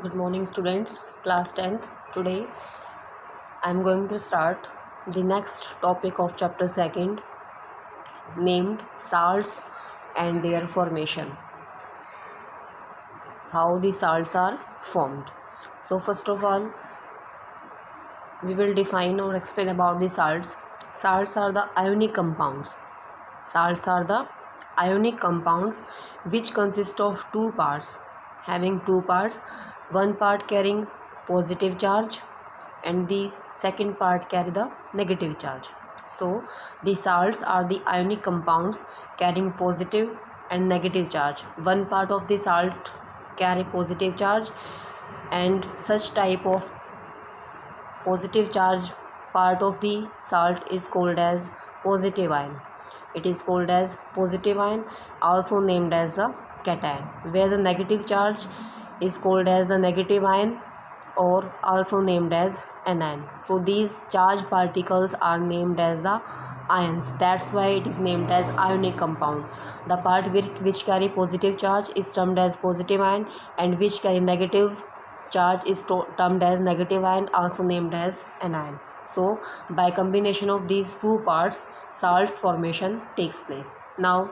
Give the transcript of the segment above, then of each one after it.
Good morning students, class 10th. Today I am going to start the next topic of chapter 2nd named salts and their formation. How the salts are formed. So first of all we will define or explain about the salts. Salts are the ionic compounds. Salts are the ionic compounds which consist of two parts, having two parts, one part carrying positive charge and the second part carry the negative charge. So the salts are the ionic compounds carrying positive and negative charge. One part of the salt carry positive charge, and such type of positive charge part of the salt is called as positive ion. It is called as positive ion, also named as the cation, where the negative charge is called as the negative ion or also named as anion. So these charged particles are named as the ions. That's why it is named as ionic compound. The part which carry positive charge is termed as positive ion, and which carry negative charge is termed as negative ion, also named as anion. So by combination of these two parts, salts formation takes place. Now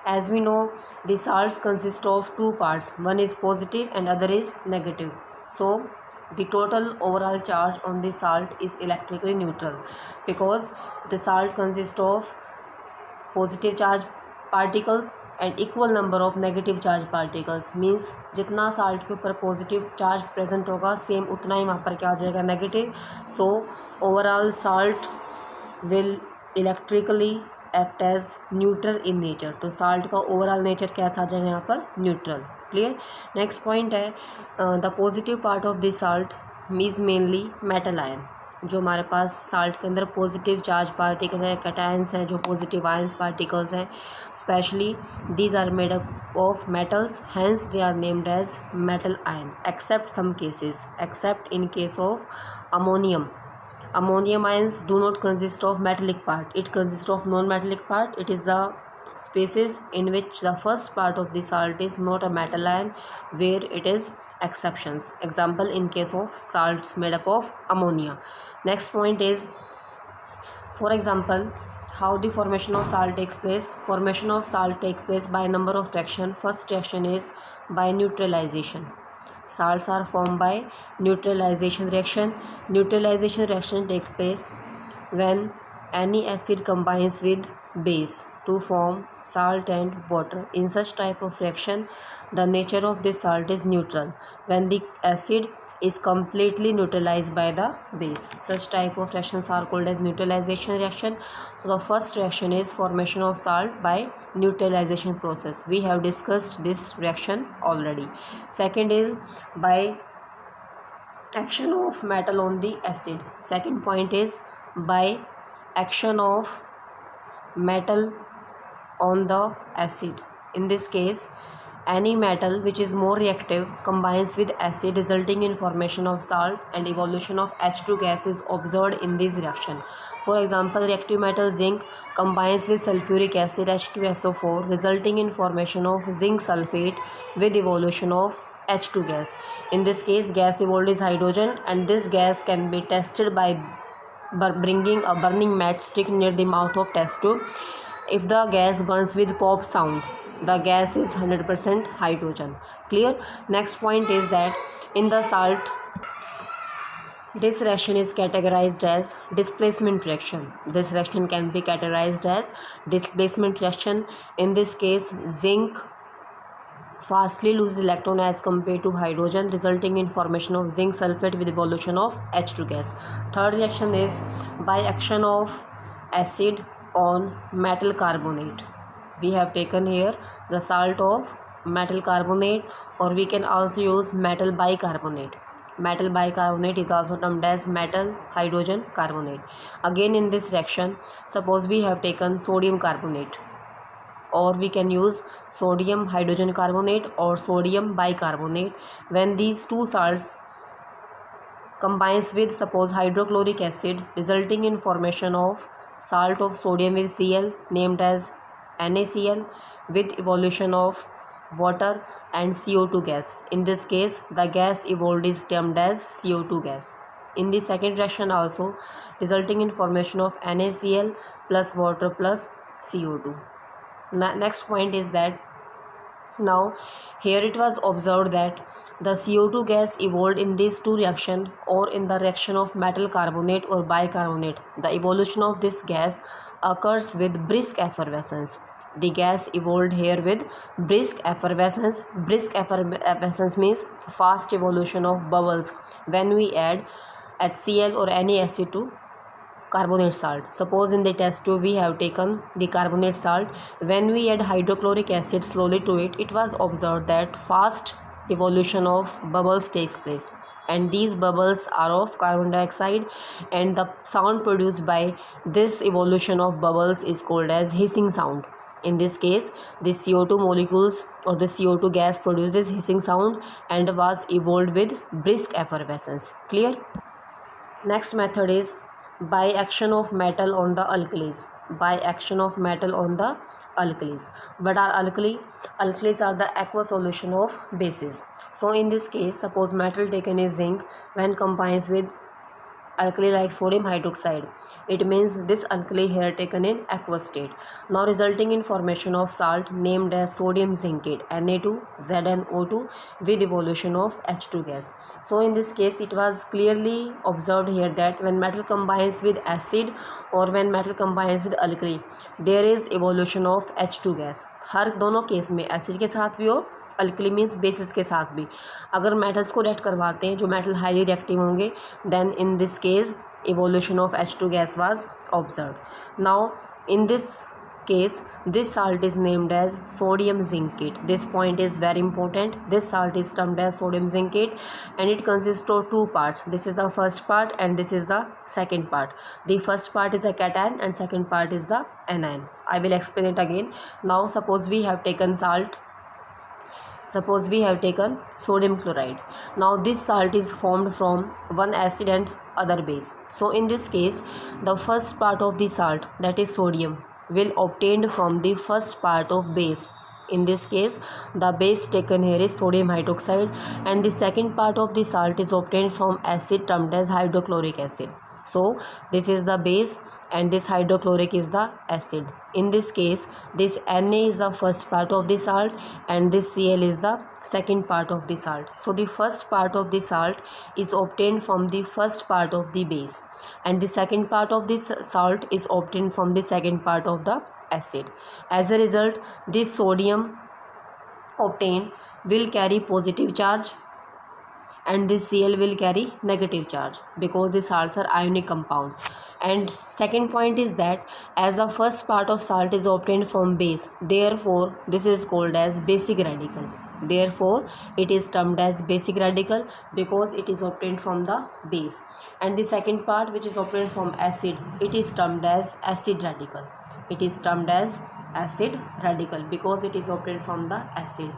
as we know, the salts consist of two parts, one is positive and other is negative. So the total overall charge on the salt is electrically neutral, because the salt consists of positive charge particles and equal number of negative charge particles. Means जितना salt के ऊपर positive charge present होगा same उतना ही वहाँ पर क्या आ जाएगा, negative. So overall salt will electrically act as neutral in nature. तो साल्ट का ओवरऑल नेचर कैसा आ जाएगा यहाँ पर, न्यूट्रल. क्लियर. नेक्स्ट पॉइंट है the positive part of this salt means mainly metal ion. जो हमारे पास साल्ट के अंदर पॉजिटिव चार्ज पार्टिकल है, कैटायंस हैं, जो पॉजिटिव आयंस पार्टिकल्स हैं, especially these are made up of metals, hence they are named as metal ion, except some cases, except in case of ammonium. Ammonium ions do not consist of metallic part, it consists of non-metallic part. It is the species in which the first part of the salt is not a metal ion, where it is exceptions. Example in case of salts made up of ammonia. Next point is, for example, how the formation of salt takes place. Formation of salt takes place by a number of reactions. First reaction is by neutralization. Salts are formed by neutralization reaction. Neutralization reaction takes place when any acid combines with base to form salt and water. In such type of reaction, the nature of this salt is neutral when the acid is completely neutralized by the base. Such type of reactions are called as neutralization reaction. So the first reaction is formation of salt by neutralization process. We have discussed this reaction already. Second is by action of metal on the acid. Second point is by action of metal on the acid. In this case, any metal which is more reactive combines with acid, resulting in formation of salt, and evolution of H2 gas is observed in this reaction. For example, reactive metal zinc combines with sulfuric acid H2SO4, resulting in formation of zinc sulfate with evolution of H2 gas. In this case, gas evolved is hydrogen, and this gas can be tested by bringing a burning matchstick near the mouth of test tube. If the gas burns with pop sound, the gas is 100% hydrogen. Clear. Next point is that in the salt, this reaction is categorized as displacement reaction. This reaction can be categorized as displacement reaction. In this case, zinc fastly loses electron as compared to hydrogen, resulting in formation of zinc sulfate with evolution of H2 gas. Third reaction is by action of acid on metal carbonate. We have taken here the salt of metal carbonate, or we can also use metal bicarbonate. Metal bicarbonate is also termed as metal hydrogen carbonate. Again in this reaction, suppose we have taken sodium carbonate, or we can use sodium hydrogen carbonate or sodium bicarbonate. When these two salts combines with suppose hydrochloric acid, resulting in formation of salt of sodium with Cl named as NaCl with evolution of water, and CO2 gas. In this case, the gas evolved is termed as CO2 gas. In the second reaction also, resulting in formation of NaCl plus water plus CO2. Next point is that now here it was observed that the CO2 gas evolved in these two reactions or in the reaction of metal carbonate or bicarbonate. The evolution of this gas occurs with brisk effervescence. The gas evolved here with brisk effervescence. Brisk effervescence means fast evolution of bubbles when we add HCl or any acid to carbonate salt. Suppose in the test tube we have taken the carbonate salt. When we add hydrochloric acid slowly to it, it was observed that fast evolution of bubbles takes place, and these bubbles are of carbon dioxide, and the sound produced by this evolution of bubbles is called as hissing sound. In this case, the CO2 molecules or the CO2 gas produces hissing sound and was evolved with brisk effervescence. Clear? Next method is by action of metal on the alkalis. By action of metal on the alkalis. What are alkali? Alkalis are the aqueous solution of bases. So in this case, suppose metal taken is zinc, when combines with alkali like sodium hydroxide, it means this alkali here taken in aqueous state, now resulting in formation of salt named as sodium zincate Na2ZnO2 with evolution of H2 gas. So in this case it was clearly observed here that when metal combines with acid or when metal combines with alkali, there is evolution of H2 gas. हर दोनों case में acid के साथ भी और alkali means basis के साथ भी अगर मेटल्स को रिएक्ट करवाते हैं जो मेटल हाईली रिएक्टिव होंगे, then in this case evolution of H2 gas was observed. Now in this case this salt is named as sodium zincate. This point is very important. This salt is termed as sodium zincate and it consists of two parts. This is the first part and this is the second part. The first part is a cation and second part is the anion. I will explain it again. Now suppose we have taken salt. Suppose we have taken sodium chloride. Now this salt is formed from one acid and other base. So in this case the first part of the salt, that is sodium, will obtained from the first part of base. In this case the base taken here is sodium hydroxide and the second part of the salt is obtained from acid termed as hydrochloric acid. So this is the base and this hydrochloric is the acid. In this case this Na is the first part of the salt and this Cl is the second part of the salt. So the first part of the salt is obtained from the first part of the base and the second part of this salt is obtained from the second part of the acid. As a result, this sodium obtained will carry positive charge and this Cl will carry negative charge because the salts are ionic compound. And second point is that as the first part of salt is obtained from base, therefore this is called as basic radical. Therefore it is termed as basic radical because it is obtained from the base. And the second part which is obtained from acid, it is termed as acid radical. It is termed as acid radical because it is obtained from the acid.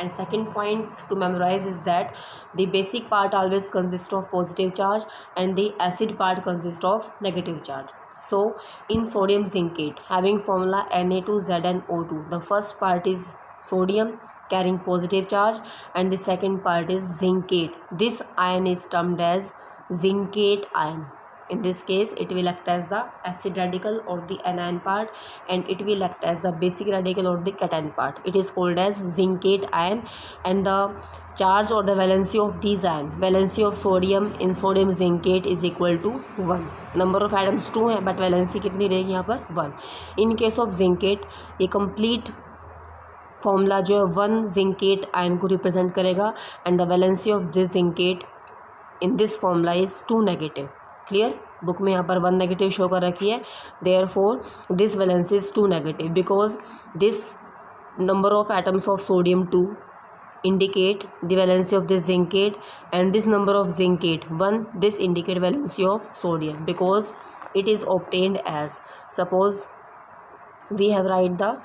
And second point to memorize is that the basic part always consists of positive charge and the acid part consists of negative charge. So in sodium zincate having formula Na2ZnO2, the first part is sodium carrying positive charge and the second part is zincate. This ion is termed as zincate ion. In this case it will act as the acid radical or the anion part and it will act as the basic radical or the cation part. It is called as zincate ion and the charge or the valency of these ion, valency of sodium in sodium zincate is equal to 1. Number of atoms 2 है but valency कितनी रहेगी यहाँ पर 1. In case of zincate ये complete formula जो है 1 zincate ion को represent करेगा and the valency of this zincate in this formula is 2 negative. Clear? Book में यहाँ पर 1 नेगेटिव शो कर रखी है. Therefore this valency is 2 negative because this number of atoms of sodium 2 indicate the valency of this zincate and this number of zincate 1, this indicate valency of sodium because it is obtained as, suppose we have write the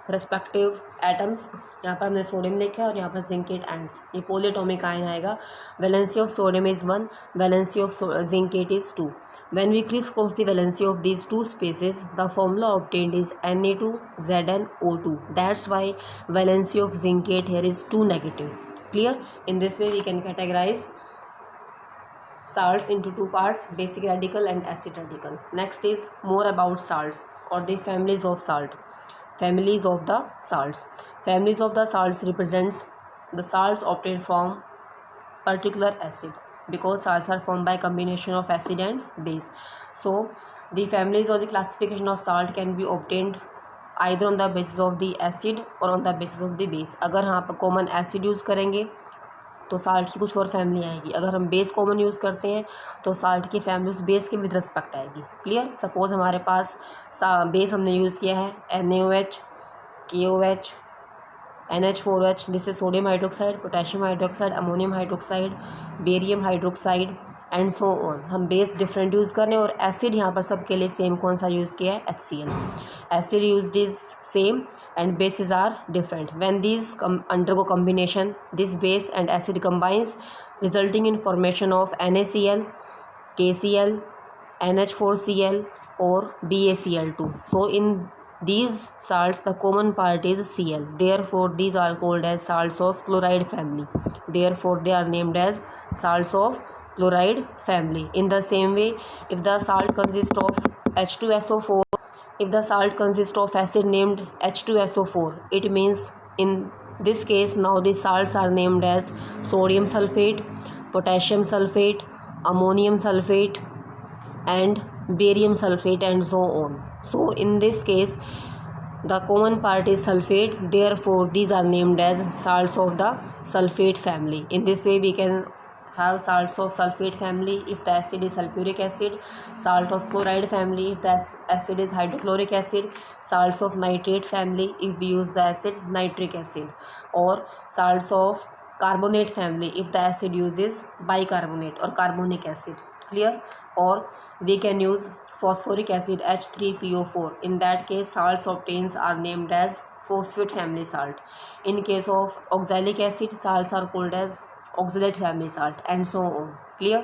respective atoms. यहाँ पर हमने sodium लिखा है और यहाँ पर zincate ions, ये पोलिएटॉमिक ion आएगा. Valency of sodium is 1, valency of zincate is 2. When we crisscross the valency of these two spaces, the formula obtained is Na2Zn O2. That's why valency of zincate here is 2 negative. Clear? In this way we can categorize salts into two parts, basic radical and acid radical. Next is more about salts or the families of salt. Families of the salts. Families of the salts represents the salts obtained from particular acid, because salts are formed by combination of acid and base. So the families or the classification of salt can be obtained either on the basis of the acid or on the basis of the base. अगर हम आप common acid use करेंगे तो salt की कुछ और family आएगी, अगर हम बेस कॉमन यूज़ करते हैं तो साल्ट की फैमिली उस बेस के विद रिस्पेक्ट आएगी. क्लियर? सपोज हमारे पास बेस हमने यूज़ किया है NaOH, KOH, NH4H, this is sodium hydroxide, potassium hydroxide, ammonium hydroxide, barium hydroxide and so on. हम बेस डिफरेंट यूज़ कर रहे हैं और एसिड यहाँ पर सबके लिए सेम कौन सा यूज़ किया है? HCl. Acid used is same and bases are different. When these undergo combination, this base and acid combines, resulting in formation of NaCl, KCl, NH4Cl or BaCl2. So in these salts the common part is Cl, therefore these are called as salts of chloride family. Therefore they are named as salts of chloride family. In the same way, if the salt consists of H2SO4, if the salt consists of acid named H2SO4, it means in this case now the salts are named as sodium sulfate, potassium sulfate, ammonium sulfate and barium sulfate and so on. So in this case the common part is sulfate, therefore these are named as salts of the sulfate family. In this way we can have salts of sulfate family if the acid is sulfuric acid, salt of chloride family if the acid is hydrochloric acid, salts of nitrate family if we use the acid nitric acid, or salts of carbonate family if the acid uses bicarbonate or carbonic acid. Clear? Or we can use phosphoric acid H3PO4. In that case salts obtained are named as phosphate family salt. In case of oxalic acid, salts are called as oxalate family salt and so on. Clear?